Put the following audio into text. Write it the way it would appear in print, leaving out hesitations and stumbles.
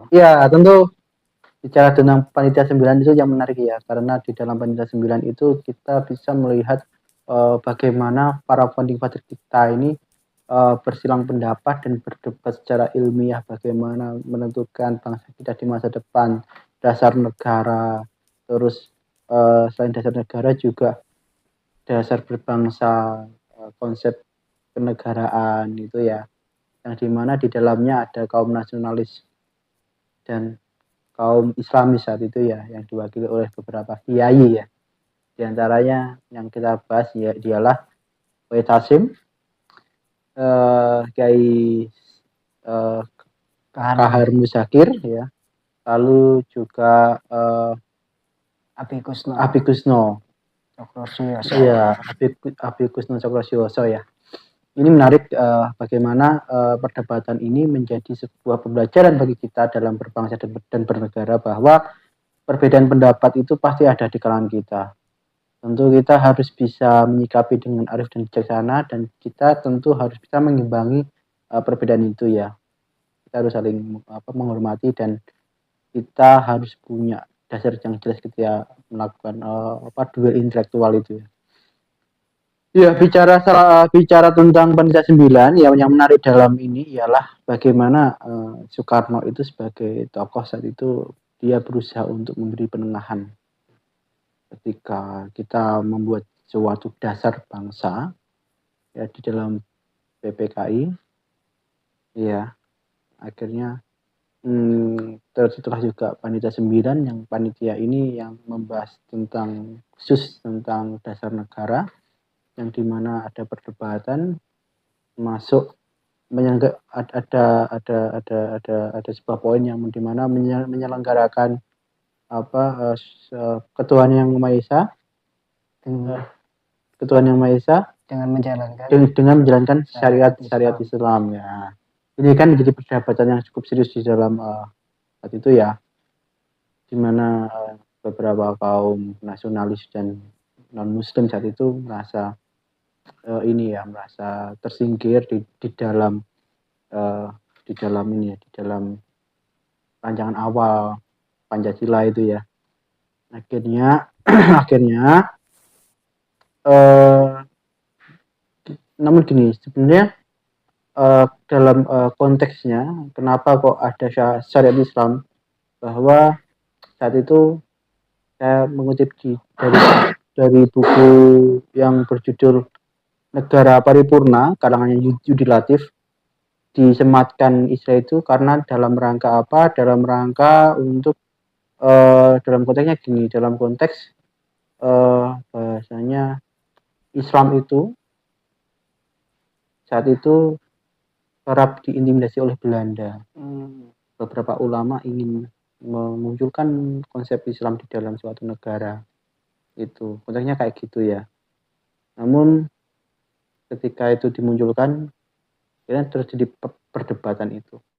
Ya, tentu bicara tentang Panitia 9 itu yang menarik ya, karena di dalam Panitia 9 itu kita bisa melihat bagaimana para founding father kita ini bersilang pendapat dan berdebat secara ilmiah bagaimana menentukan bangsa kita di masa depan, dasar negara, terus selain dasar negara juga dasar berbangsa, konsep kenegaraan itu ya, yang dimana di dalamnya ada kaum nasionalis dan kaum Islamis saat itu ya, yang diwakili oleh beberapa kiai ya. Di antaranya yang kita bahas ya dialah Kiai Tasim, Kiai Kahar Muzakir ya, lalu juga Abi Kusno. Abi Kusno. Cokrosioso. Iya, Abi Kusno Cokrosioso ya. Ini menarik bagaimana perdebatan ini menjadi sebuah pembelajaran bagi kita dalam berbangsa dan bernegara, bahwa perbedaan pendapat itu pasti ada di kalangan kita. Tentu kita harus bisa menyikapi dengan arif dan bijaksana, dan kita tentu harus bisa mengimbangi perbedaan itu ya. Kita harus saling menghormati, dan kita harus punya dasar yang jelas ketika melakukan duel intelektual itu ya. Ya, bicara tentang Panitia 9 ya, yang menarik dalam ini ialah bagaimana Soekarno itu sebagai tokoh saat itu dia berusaha untuk memberi penengahan ketika kita membuat suatu dasar bangsa ya di dalam PPKI ya, akhirnya terciptalah juga Panitia 9, yang panitia ini yang membahas tentang khusus tentang dasar negara, yang dimana ada perdebatan masuk ada sebuah poin yang dimana menyelenggarakan ketuhanan yang Maha Esa, ketuhanan yang Maha Esa dengan menjalankan syariat Islam ya. Ini kan menjadi perdebatan yang cukup serius di dalam saat itu ya, di mana beberapa kaum nasionalis dan non Muslim saat itu merasa merasa tersingkir di dalam di dalam rancangan awal Pancasila itu ya. Akhirnya namun gini, sebenarnya dalam konteksnya kenapa kok ada syariat Islam, bahwa saat itu saya mengutip dari buku yang berjudul Negara Paripurna karangannya Yudi Latif, disematkan istilah itu karena dalam rangka apa? Dalam rangka untuk dalam konteksnya gini, dalam konteks bahasanya Islam itu saat itu kerap diintimidasi oleh Belanda. Beberapa ulama ingin memunculkan konsep Islam di dalam suatu negara. Itu konteksnya kayak gitu ya. Namun ketika itu dimunculkan, akhirnya terjadi perdebatan itu.